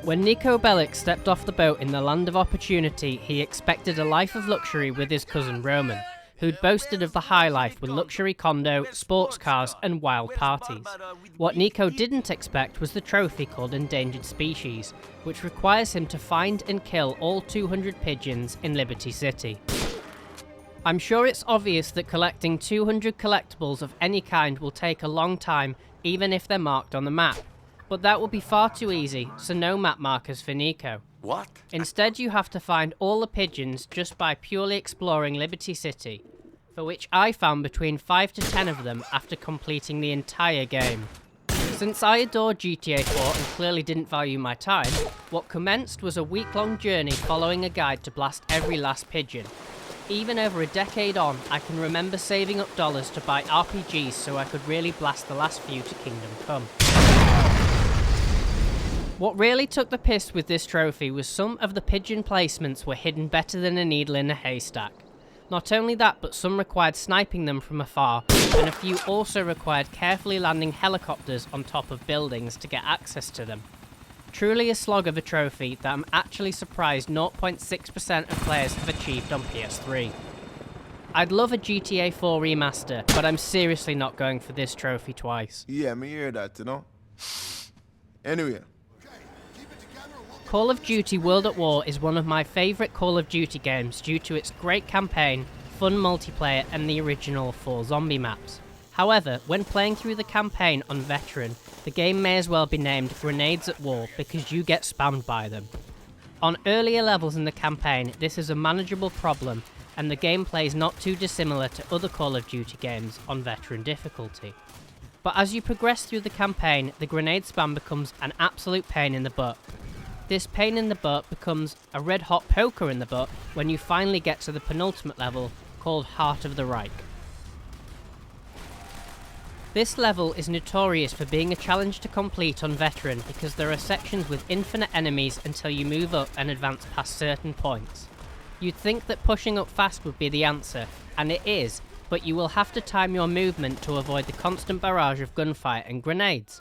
When Nico Bellic stepped off the boat in the land of opportunity, he expected a life of luxury with his cousin Roman, who'd boasted of the high life with luxury condo, sports cars and wild parties. What Nico didn't expect was the trophy called Endangered Species, which requires him to find and kill all 200 pigeons in Liberty City. I'm sure it's obvious that collecting 200 collectibles of any kind will take a long time, even if they're marked on the map. But that will be far too easy, so no map markers for Nico. What? Instead, you have to find all the pigeons just by purely exploring Liberty City, for which I found between 5 to 10 of them after completing the entire game. Since I adore GTA 4 and clearly didn't value my time, what commenced was a week-long journey following a guide to blast every last pigeon. Even over a decade on, I can remember saving up dollars to buy RPGs so I could really blast the last few to Kingdom Come. What really took the piss with this trophy was some of the pigeon placements were hidden better than a needle in a haystack. Not only that, but some required sniping them from afar, and a few also required carefully landing helicopters on top of buildings to get access to them. Truly a slog of a trophy that I'm actually surprised 0.6% of players have achieved on PS3. I'd love a GTA 4 remaster, but I'm seriously not going for this trophy twice. Yeah, me hear that, you know. Anyway. Call of Duty World at War is one of my favourite Call of Duty games due to its great campaign, fun multiplayer and the original 4 zombie maps. However, when playing through the campaign on Veteran, the game may as well be named Grenades at War because you get spammed by them. On earlier levels in the campaign, this is a manageable problem, and the gameplay is not too dissimilar to other Call of Duty games on Veteran difficulty. But as you progress through the campaign, the grenade spam becomes an absolute pain in the butt. This pain in the butt becomes a red hot poker in the butt when you finally get to the penultimate level, called Heart of the Reich. This level is notorious for being a challenge to complete on Veteran because there are sections with infinite enemies until you move up and advance past certain points. You'd think that pushing up fast would be the answer, and it is, but you will have to time your movement to avoid the constant barrage of gunfire and grenades.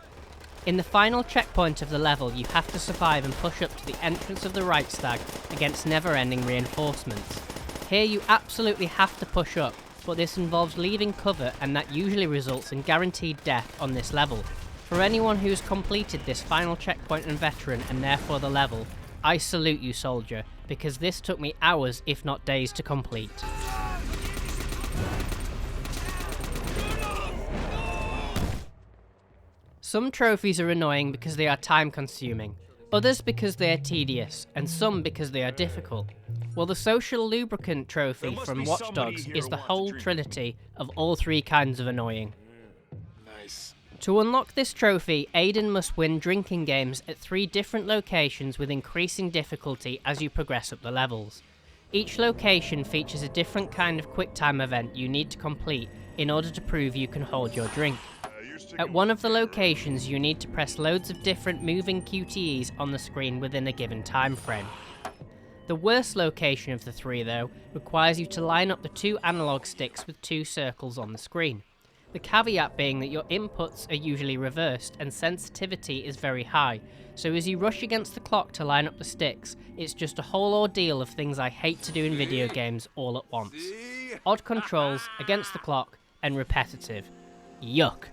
In the final checkpoint of the level, you have to survive and push up to the entrance of the Reichstag against never-ending reinforcements. Here you absolutely have to push up, but this involves leaving cover and that usually results in guaranteed death on this level. For anyone who's completed this final checkpoint in Veteran and therefore the level, I salute you, soldier, because this took me hours if not days to complete. Some trophies are annoying because they are time consuming, others because they are tedious, and some because they are difficult. Well, the social lubricant trophy from Watch Dogs is the whole trinity of all three kinds of annoying. Nice. To unlock this trophy, Aiden must win drinking games at 3 different locations with increasing difficulty as you progress up the levels. Each location features a different kind of QuickTime event you need to complete in order to prove you can hold your drink. At one of the locations, you need to press loads of different moving QTEs on the screen within a given time frame. The worst location of the 3, though, requires you to line up the 2 analog sticks with 2 circles on the screen. The caveat being that your inputs are usually reversed and sensitivity is very high, so as you rush against the clock to line up the sticks, it's just a whole ordeal of things I hate to do in video games all at once. Odd controls, against the clock, and repetitive. Yuck.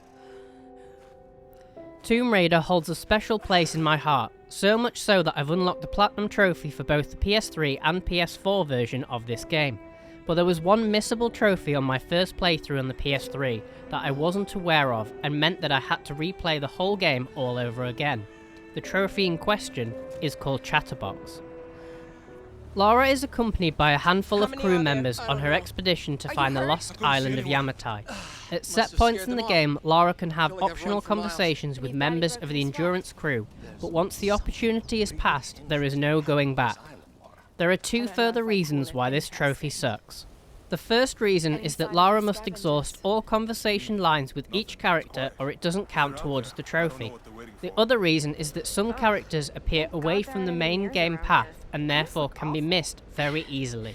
Tomb Raider holds a special place in my heart, so much so that I've unlocked the Platinum Trophy for both the PS3 and PS4 version of this game. But there was one missable trophy on my first playthrough on the PS3 that I wasn't aware of and meant that I had to replay the whole game all over again. The trophy in question is called Chatterbox. Lara is accompanied by a handful of crew members on her expedition to find the lost island of Yamatai. At set points in the game, Lara can have optional conversations with members of the Endurance crew, but once the opportunity is passed, there is no going back. There are 2 further reasons why this trophy sucks. The first reason is that Lara must exhaust all conversation lines with each character or it doesn't count towards the trophy. The other reason is that some characters appear away from the main game path and therefore can be missed very easily.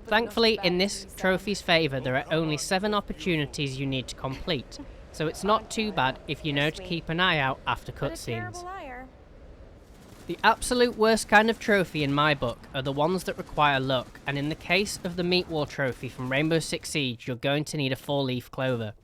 Thankfully, in this trophy's favour, there are only 7 opportunities you need to complete, so it's not too bad if you know to keep an eye out after cutscenes. The absolute worst kind of trophy in my book are the ones that require luck, and in the case of the Meat Wall trophy from Rainbow Six Siege, you're going to need a 4-leaf clover.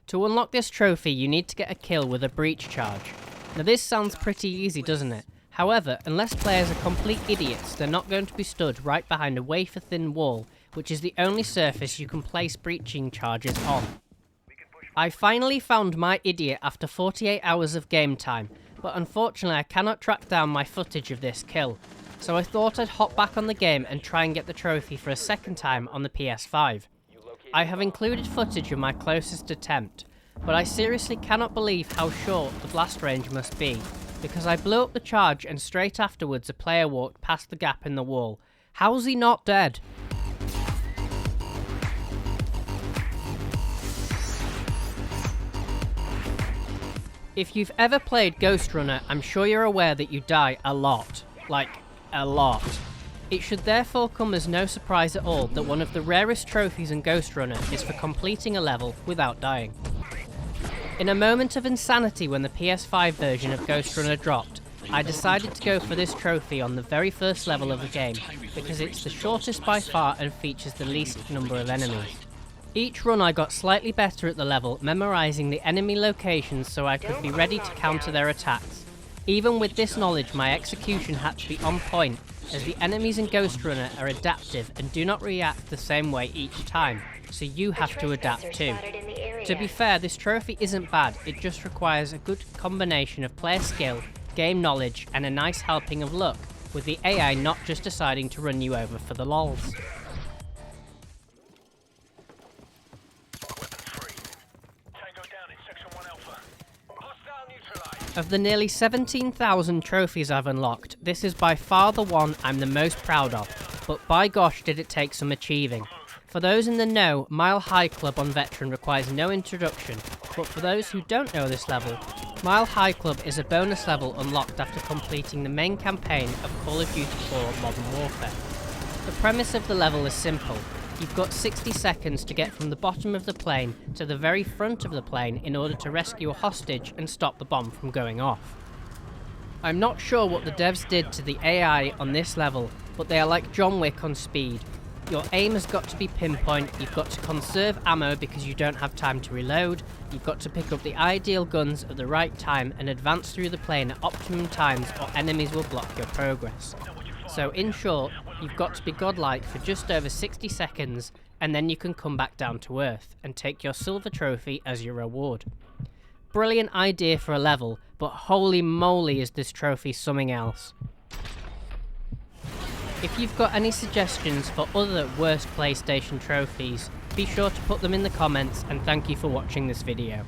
To unlock this trophy, you need to get a kill with a breach charge. Now this sounds pretty easy, doesn't it? However, unless players are complete idiots, they're not going to be stood right behind a wafer-thin wall, which is the only surface you can place breaching charges on. I finally found my idiot after 48 hours of game time, but unfortunately I cannot track down my footage of this kill, so I thought I'd hop back on the game and try and get the trophy for a second time on the PS5. I have included footage of my closest attempt, but I seriously cannot believe how short the blast range must be, because I blew up the charge and straight afterwards a player walked past the gap in the wall. How's he not dead? If you've ever played Ghostrunner, I'm sure you're aware that you die a lot. Like, a lot. It should therefore come as no surprise at all that one of the rarest trophies in Ghostrunner is for completing a level without dying. In a moment of insanity when the PS5 version of Ghostrunner dropped, I decided to go for this trophy on the very first level of the game, because it's the shortest by far and features the least number of enemies. Each run I got slightly better at the level, memorising the enemy locations so I could be ready to counter their attacks. Even with this knowledge, my execution had to be on point, as the enemies in Ghostrunner are adaptive and do not react the same way each time, so you have to adapt too. To be fair, this trophy isn't bad, it just requires a good combination of player skill, game knowledge and a nice helping of luck, with the AI not just deciding to run you over for the lols. Of the nearly 17,000 trophies I've unlocked, this is by far the one I'm the most proud of, but by gosh did it take some achieving. For those in the know, Mile High Club on Veteran requires no introduction, but for those who don't know this level, Mile High Club is a bonus level unlocked after completing the main campaign of Call of Duty 4 Modern Warfare. The premise of the level is simple. You've got 60 seconds to get from the bottom of the plane to the very front of the plane in order to rescue a hostage and stop the bomb from going off. I'm not sure what the devs did to the AI on this level, but they are like John Wick on speed. Your aim has got to be pinpoint, you've got to conserve ammo because you don't have time to reload, you've got to pick up the ideal guns at the right time and advance through the plane at optimum times or enemies will block your progress. So in short, you've got to be godlike for just over 60 seconds and then you can come back down to earth and take your silver trophy as your reward. Brilliant idea for a level, but holy moly is this trophy something else. If you've got any suggestions for other worst PlayStation trophies, be sure to put them in the comments and thank you for watching this video.